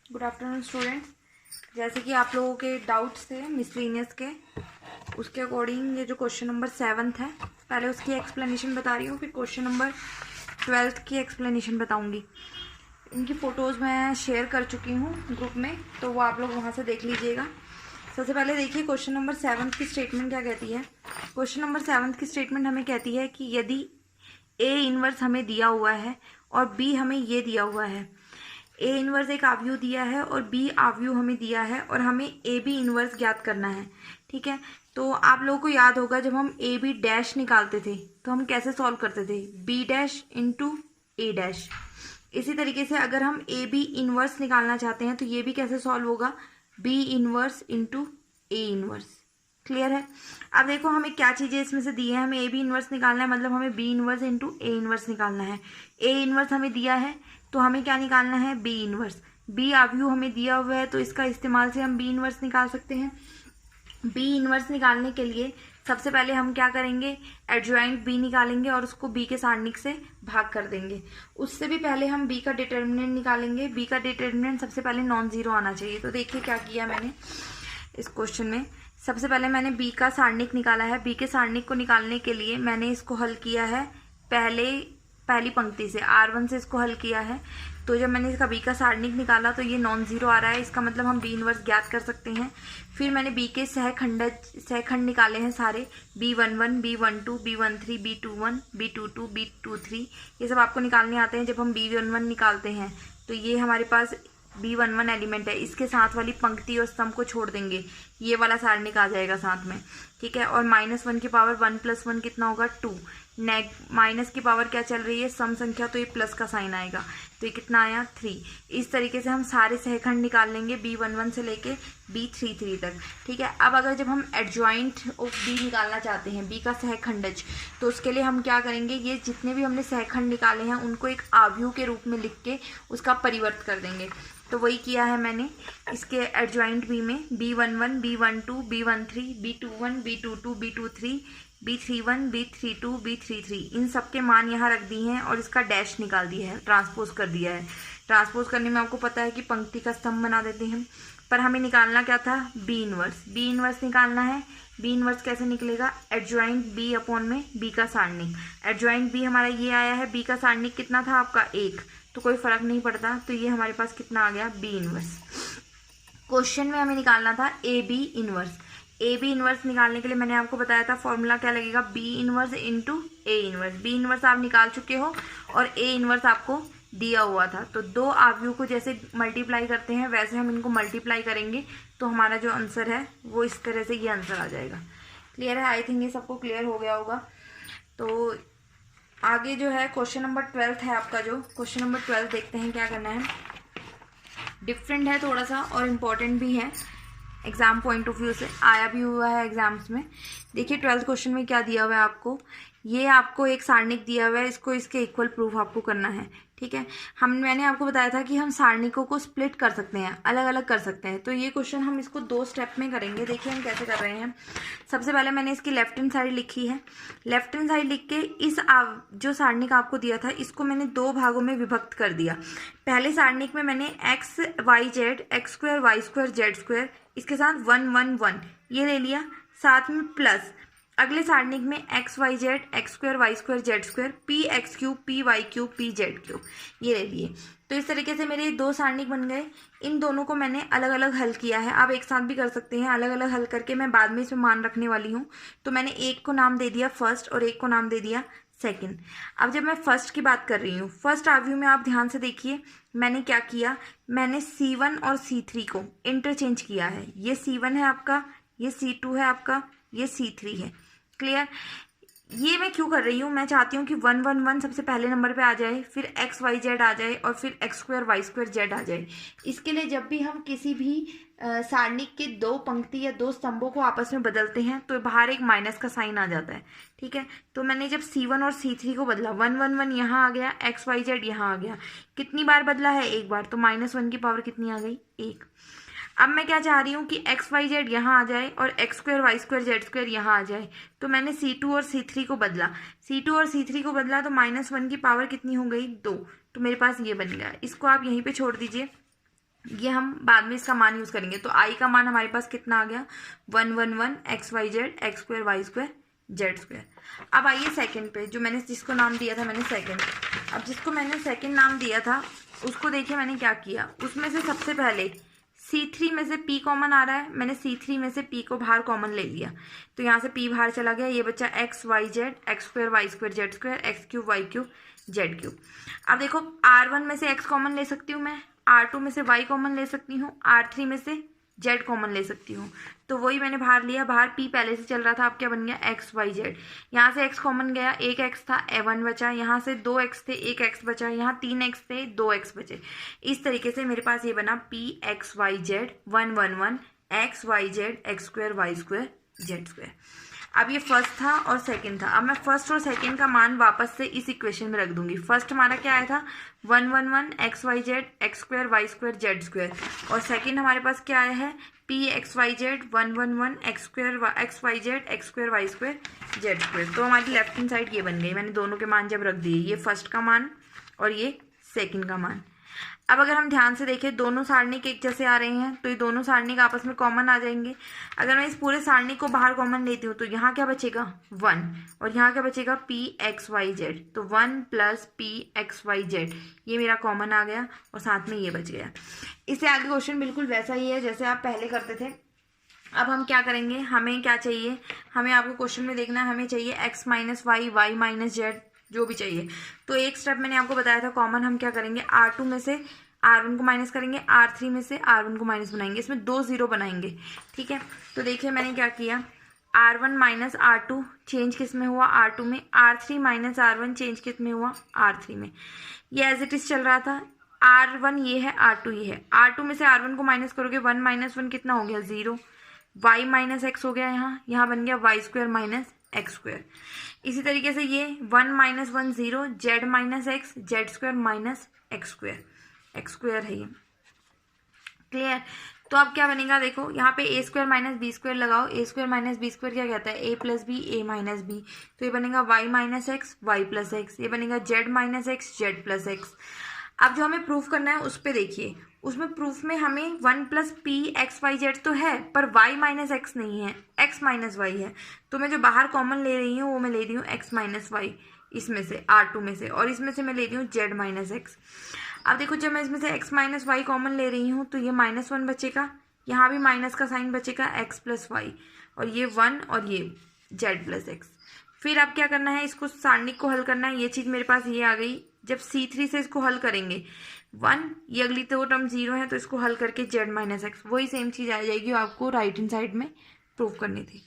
Good afternoon students. जैसे कि आप लोगों के डाउट्स थे मिसलिनियस के, उसके अकॉर्डिंग ये जो क्वेश्चन नंबर 7 है, पहले उसकी एक्सप्लेनेशन बता रही हूँ, फिर क्वेश्चन नंबर 12 की एक्सप्लेनेशन बताऊँगी। इनकी फ़ोटोज़ मैं शेयर कर चुकी हूँ ग्रुप में, तो वो आप लोग वहाँ से देख लीजिएगा। सबसे पहले देखिए क्वेश्चन नंबर 7 की स्टेटमेंट क्या कहती है। क्वेश्चन नंबर 7 की स्टेटमेंट हमें कहती है कि यदि ए इनवर्स हमें दिया हुआ है और बी हमें ये दिया हुआ है, ए इनवर्स एक आव्यूह दिया है और बी आव्यूह हमें दिया है और हमें ए बी इनवर्स ज्ञात करना है। ठीक है, तो आप लोगों को याद होगा जब हम ए बी डैश निकालते थे तो हम कैसे सॉल्व करते थे, बी डैश इंटू ए डैश। इसी तरीके से अगर हम ए बी इनवर्स निकालना चाहते हैं तो ये भी कैसे सॉल्व होगा, B inverse into A inverse. Clear है। अब देखो हमें क्या चीज़ें इसमें से दी है, हमें ए बी इनवर्स निकालना है, मतलब हमें B inverse into A inverse निकालना है। ए इनवर्स हमें दिया है तो हमें क्या निकालना है, बी इनवर्स। बी आव्यूह हमें दिया हुआ है तो इसका इस्तेमाल से हम बी इनवर्स निकाल सकते हैं। बी इनवर्स निकालने के लिए सबसे पहले हम क्या करेंगे, एडजॉइंट बी निकालेंगे और उसको बी के सारणिक से भाग कर देंगे। उससे भी पहले हम बी का डिटर्मिनेंट निकालेंगे। बी का डिटर्मिनेंट सबसे पहले नॉन जीरो आना चाहिए। तो देखिए क्या किया मैंने इस क्वेश्चन में। सबसे पहले मैंने बी का सारणिक निकाला है। बी के सारणिक को निकालने के लिए मैंने इसको हल किया है पहली पंक्ति से, R1 से इसको हल किया है। तो जब मैंने इसका बी का सारणिक निकाला तो ये नॉन जीरो आ रहा है, इसका मतलब हम बी इनवर्स ज्ञात कर सकते हैं। फिर मैंने बी के सहखंड निकाले हैं सारे, B11, B12, B13, B21, B22, B23। ये सब आपको निकालने आते हैं। जब हम B11 निकालते हैं तो ये हमारे पास B11 एलिमेंट है, इसके साथ वाली पंक्ति और स्तंभ को छोड़ देंगे, ये वाला सारणिक आ जाएगा साथ में। ठीक है, और -1 की पावर 1 + 1 कितना होगा, 2। माइनस की पावर क्या चल रही है, सम संख्या, तो ये प्लस का साइन आएगा, तो ये कितना आया, 3। इस तरीके से हम सारे सहखंड निकाल लेंगे B11 से लेके B33 तक। ठीक है, अब अगर जब हम एडजॉइंट ऑफ बी निकालना चाहते हैं, बी का सहखंडज, तो उसके लिए हम क्या करेंगे, ये जितने भी हमने सहखंड निकाले हैं उनको एक आव्यूह के रूप में लिख के उसका परिवर्त कर देंगे। तो वही किया है मैंने इसके एडजॉइंट बी में। B11, B12, B13, B21, B22, B23, B31, B32, B33, इन सब के मान यहाँ रख दिए हैं और इसका डैश निकाल दिया है, ट्रांसपोज कर दिया है। ट्रांसपोज करने में आपको पता है कि पंक्ति का स्तंभ बना देते हैं, पर हमें निकालना क्या था, बी इनवर्स। बी इनवर्स निकालना है। बी इनवर्स कैसे निकलेगा, एडजॉइंट बी अपॉन में बी का सारणिक। एडजॉइंट बी हमारा ये आया है, बी का सारणिक कितना था आपका, 1, तो कोई फर्क नहीं पड़ता, तो ये हमारे पास कितना आ गया, बी इनवर्स। क्वेश्चन में हमें निकालना था A B inverse. A B inverse निकालने के लिए मैंने आपको बताया था फॉर्मूला क्या लगेगा, B inverse into A inverse. B inverse आप निकाल चुके हो और ए इनवर्स आपको दिया हुआ था, तो दो आव्यूह को जैसे मल्टीप्लाई करते हैं वैसे हम इनको मल्टीप्लाई करेंगे, तो हमारा जो आंसर है वो इस तरह से ये आंसर आ जाएगा। क्लियर है, आई थिंक ये सबको क्लियर हो गया होगा। तो आगे जो है क्वेश्चन नंबर 12 है आपका, जो क्वेश्चन नंबर 12 देखते हैं क्या करना है। डिफरेंट है थोड़ा सा और इम्पॉर्टेंट भी है, एग्जाम पॉइंट ऑफ व्यू से आया भी हुआ है एग्जाम्स में। देखिए 12th क्वेश्चन में क्या दिया हुआ है आपको, ये आपको एक सारणिक दिया हुआ है, इसको इसके इक्वल प्रूफ आपको करना है। ठीक है, मैंने आपको बताया था कि हम सारणिकों को स्प्लिट कर सकते हैं, अलग अलग कर सकते हैं। तो ये क्वेश्चन हम इसको 2 स्टेप में करेंगे। देखिए हम कैसे कर रहे हैं। सबसे पहले मैंने इसकी लेफ्ट हैंड साइड लिखी है। लेफ्ट हैंड साइड लिख के इस जो सारणिक आपको दिया था इसको मैंने 2 भागों में विभक्त कर दिया। पहले सारणिक में मैंने x y z x² y² z², इसके साथ 1 1 1 ये ले लिया, साथ में प्लस अगले सारणिक में x y z x² y² z² p x³ p y³ p z³ ये ले लिए। तो इस तरीके से मेरे 2 सारणिक बन गए। इन दोनों को मैंने अलग अलग हल किया है, आप एक साथ भी कर सकते हैं। अलग अलग हल करके मैं बाद में इसमें मान रखने वाली हूँ। तो मैंने एक को नाम दे दिया फर्स्ट और एक को नाम दे दिया सेकंड। अब जब मैं फर्स्ट की बात कर रही हूँ, फर्स्ट आव्यूह में आप ध्यान से देखिए मैंने क्या किया, मैंने C1 और C3 को इंटरचेंज किया है। ये C1 है आपका, ये C2 है आपका, ये C3 है। क्लियर, ये मैं क्यों कर रही हूँ, मैं चाहती हूँ कि 1 1 1 सबसे पहले नंबर पे आ जाए, फिर x y z आ जाए और फिर x² y² z आ जाए। इसके लिए जब भी हम किसी भी सारणिक के 2 पंक्ति या 2 स्तंभों को आपस में बदलते हैं तो बाहर एक माइनस का साइन आ जाता है। ठीक है, तो मैंने जब C1 और C3 को बदला, 1 1 1 यहाँ आ गया, x y z यहाँ आ गया। कितनी बार बदला है, एक बार, तो -1 की पावर कितनी आ गई, 1। अब मैं क्या चाह रही हूँ कि x y z यहाँ आ जाए और x² y² z² यहाँ आ जाए। तो मैंने C2 और C3 को बदला, C2 और C3 को बदला तो -1 की पावर कितनी हो गई, 2। तो मेरे पास ये बन गया, इसको आप यहीं पे छोड़ दीजिए। ये हम बाद में इसका मान यूज करेंगे। तो आई का मान हमारे पास कितना आ गया 111 X Y Z X square Y square Z square. अब आइए सेकंड पे, जो मैंने जिसको नाम दिया था मैंने सेकंड। अब जिसको मैंने सेकंड नाम दिया था उसको देखिए मैंने क्या किया, उसमें से सबसे पहले C3 में से P कॉमन आ रहा है, मैंने C3 में से P को बाहर कॉमन ले लिया, तो यहाँ से P बाहर चला गया, ये बच्चा X Y Z X square Y square Z square X cube Y cube Z cube. अब देखो R1 में से x कॉमन ले सकती हूँ मैं, R2 में से y कॉमन ले सकती हूँ, R3 में से z कॉमन ले सकती हूँ, तो वही मैंने बाहर लिया। बाहर p पहले से चल रहा था, अब क्या बन गया x y z, यहाँ से x कॉमन गया, एक x था a1 बचा, यहाँ से 2x थे एक x बचा, यहाँ 3x थे 2x बचे। इस तरीके से मेरे पास ये बना p x y z 111 x y z x square Y square Z square. अब ये फर्स्ट था और सेकंड था। अब मैं फर्स्ट और सेकंड का मान वापस से इस इक्वेशन में रख दूंगी। फर्स्ट हमारा क्या आया था 111 X Y Z X square Y square Z square, और सेकंड हमारे पास क्या आया है P X Y Z 111 X square X Y Z X square Y square Z square. तो हमारी लेफ्ट हैंड साइड ये बन गई। मैंने दोनों के मान जब रख दिए, ये फर्स्ट का मान और ये सेकंड का मान। अब अगर हम ध्यान से देखें दोनों सारणिक एक जैसे आ रहे हैं, तो ये दोनों सारणिक आपस में कॉमन आ जाएंगे। अगर मैं इस पूरे सारणिक को बाहर कॉमन लेती हूँ तो यहाँ क्या बचेगा 1 और यहाँ क्या बचेगा पी एक्स वाई जेड, तो 1 plus P X Y Z ये मेरा कॉमन आ गया और साथ में ये बच गया। इससे आगे क्वेश्चन बिल्कुल वैसा ही है जैसे आप पहले करते थे। अब हम क्या करेंगे, हमें क्या चाहिए, हमें आपको क्वेश्चन में देखना है, हमें चाहिए X minus Y Y minus Z जो भी चाहिए। तो एक स्टेप मैंने आपको बताया था कॉमन हम क्या करेंगे, R2 में से R1 को माइनस करेंगे, R3 में से R1 को माइनस बनाएंगे, इसमें 2 0 बनाएंगे। ठीक है, तो देखिए मैंने क्या किया, R1 माइनस R2 चेंज किस में हुआ R2 में, R3 माइनस R1 चेंज किस में हुआ R3 में। ये एज इट इज चल रहा था, R1 ये है R2 ये है, R2 में से R1 को माइनस करोगे 1 माइनस 1 कितना हो गया 0, y माइनस एक्स हो गया, यहाँ बन गया Y square minus X square. इसी तरीके से ये 1 minus 1 0 Z minus X Z square minus X square है ये। क्लियर, तो अब क्या बनेगा देखो, यहाँ पे A square minus B square लगाओ, A square minus B square क्या कहता है A plus B A minus B, तो ये बनेगा Y minus X Y plus X, ये बनेगा Z minus X Z plus X. अब जो हमें प्रूफ करना है उस पर देखिए, उसमें प्रूफ में हमें 1 plus P X Y Z तो है पर y माइनस एक्स नहीं है, x माइनस वाई है। तो मैं जो बाहर कॉमन ले रही हूँ वो मैं ले रही हूँ x माइनस वाई इसमें से R2 में से, और इसमें से मैं ले रही हूँ z माइनस एक्स। अब देखो जब मैं इसमें से x माइनस वाई कॉमन ले रही हूँ तो ये -1 बचेगा, यहाँ भी माइनस का साइन बचेगा x प्लस वाई, और ये 1 और ये z प्लस एक्स। फिर अब क्या करना है, इसको सारणिक को हल करना है। ये चीज़ मेरे पास ये आ गई, जब C3 से इसको हल करेंगे 1, ये अगली तो टर्म 0 है तो इसको हल करके z माइनस एक्स, वही सेम चीज़ आ जाएगी आपको राइट हैंड साइड में प्रूव करनी थी।